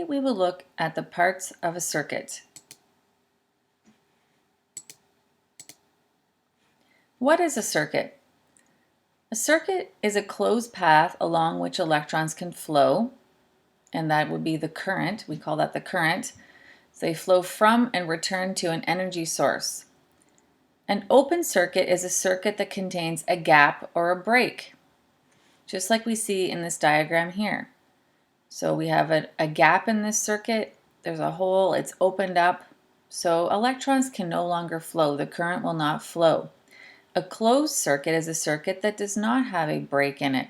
We will look at the parts of a circuit. What is a circuit? A circuit is a closed path along which electrons can flow, and that would be the current. We call that the current. So they flow from and return to an energy source. An open circuit is a circuit that contains a gap or a break, just like we see in this diagram here. So we have a gap in this circuit, there's a hole, it's opened up, so electrons can no longer flow, the current will not flow. A closed circuit is a circuit that does not have a break in it.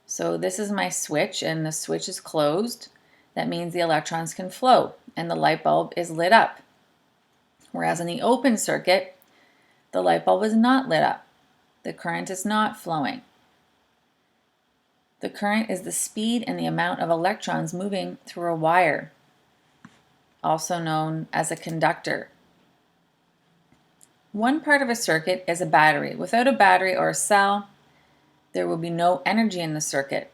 So this is my switch and the switch is closed. That means the electrons can flow and the light bulb is lit up. Whereas in the open circuit, the light bulb is not lit up. The current is not flowing. The current is the speed and the amount of electrons moving through a wire, also known as a conductor. One part of a circuit is a battery. Without a battery or a cell, there will be no energy in the circuit.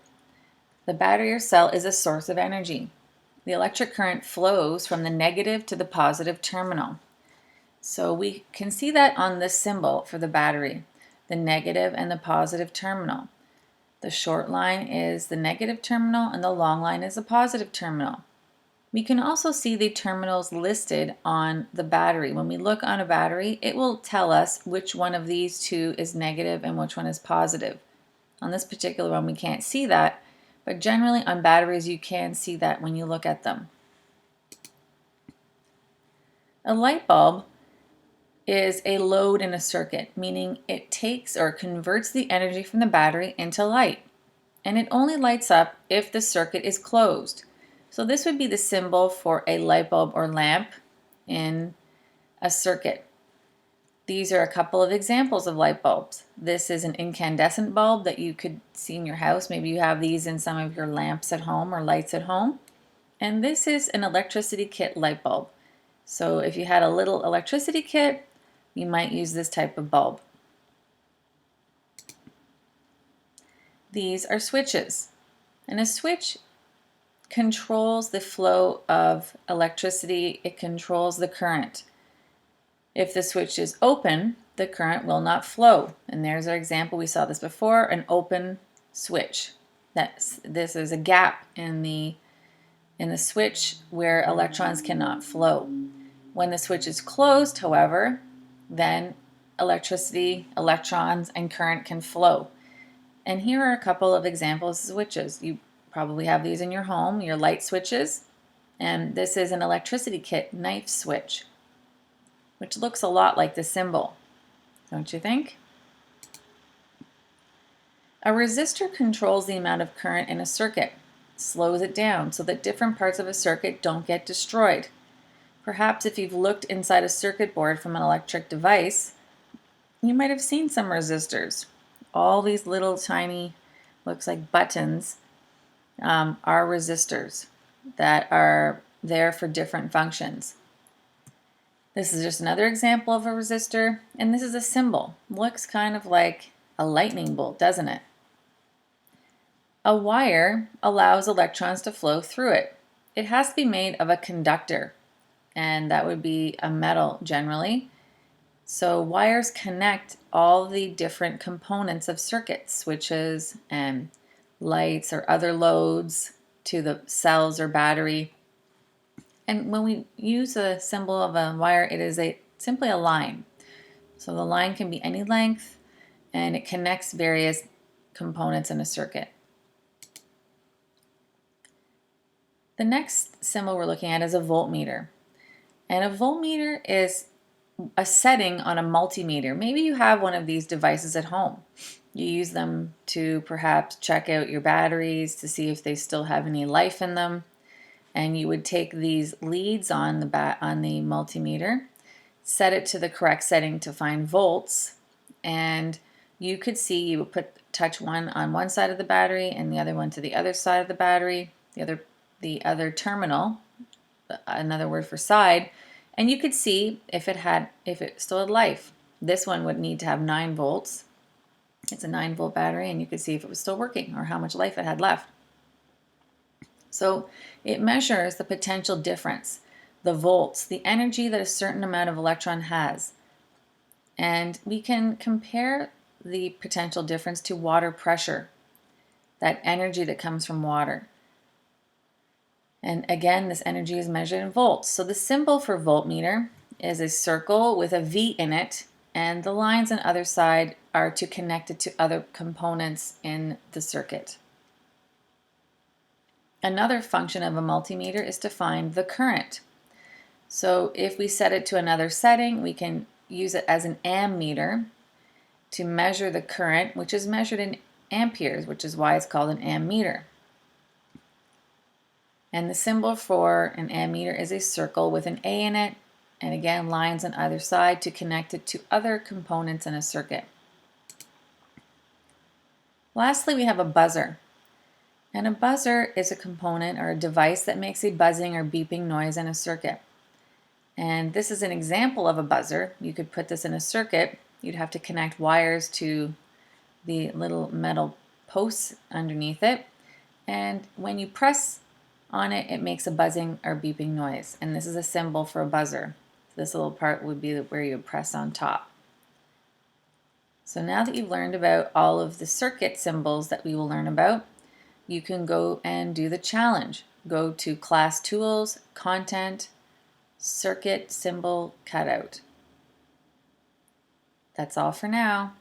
The battery or cell is a source of energy. The electric current flows from the negative to the positive terminal. So we can see that on this symbol for the battery, the negative and the positive terminal. The short line is the negative terminal and the long line is the positive terminal. We can also see the terminals listed on the battery. When we look on a battery, it will tell us which one of these two is negative and which one is positive. On this particular one, we can't see that, but generally on batteries, you can see that when you look at them. A light bulb is a load in a circuit, meaning it takes or converts the energy from the battery into light. And it only lights up if the circuit is closed. So this would be the symbol for a light bulb or lamp in a circuit. These are a couple of examples of light bulbs. This is an incandescent bulb that you could see in your house. Maybe you have these in some of your lamps at home or lights at home. And this is an electricity kit light bulb. So if you had a little electricity kit, you might use this type of bulb. These are switches. And a switch controls the flow of electricity. It controls the current. If the switch is open, the current will not flow. And there's our example. We saw this before, an open switch. This is a gap in the switch where electrons cannot flow. When the switch is closed, however, then electricity, electrons, and current can flow. And here are a couple of examples of switches. You probably have these in your home, your light switches. And this is an electricity kit knife switch, which looks a lot like the symbol, don't you think? A resistor controls the amount of current in a circuit, slows it down so that different parts of a circuit don't get destroyed. Perhaps if you've looked inside a circuit board from an electric device, you might have seen some resistors. All these little tiny, looks like buttons, are resistors that are there for different functions. This is just another example of a resistor, and this is a symbol. Looks kind of like a lightning bolt, doesn't it? A wire allows electrons to flow through it. It has to be made of a conductor, and that would be a metal generally. So wires connect all the different components of circuits, switches and lights or other loads to the cells or battery. And when we use a symbol of a wire, it is simply a line. So the line can be any length and it connects various components in a circuit. The next symbol we're looking at is a voltmeter. And a voltmeter is a setting on a multimeter. Maybe you have one of these devices at home. You use them to perhaps check out your batteries to see if they still have any life in them. And you would take these leads on the multimeter, set it to the correct setting to find volts, and you could see you would touch one on one side of the battery and the other one to the other side of the battery, the other terminal, another word for side, and you could see if it still had life. This one would need to have 9 volts. It's a 9-volt battery, and you could see if it was still working or how much life it had left. So it measures the potential difference, the volts, the energy that a certain amount of electron has. And we can compare the potential difference to water pressure, that energy that comes from water. And again, this energy is measured in volts. So the symbol for voltmeter is a circle with a V in it, and the lines on either side are to connect it to other components in the circuit. Another function of a multimeter is to find the current. So if we set it to another setting, we can use it as an ammeter to measure the current, which is measured in amperes, which is why it's called an ammeter. And the symbol for an ammeter is a circle with an A in it, and again, lines on either side to connect it to other components in a circuit. Lastly, we have a buzzer. And a buzzer is a component or a device that makes a buzzing or beeping noise in a circuit. And this is an example of a buzzer. You could put this in a circuit. You'd have to connect wires to the little metal posts underneath it. And when you press on it, it makes a buzzing or beeping noise. And this is a symbol for a buzzer. This little part would be where you would press on top. So now that you've learned about all of the circuit symbols that we will learn about, you can go and do the challenge. Go to Class Tools, Content, Circuit Symbol Cutout. That's all for now.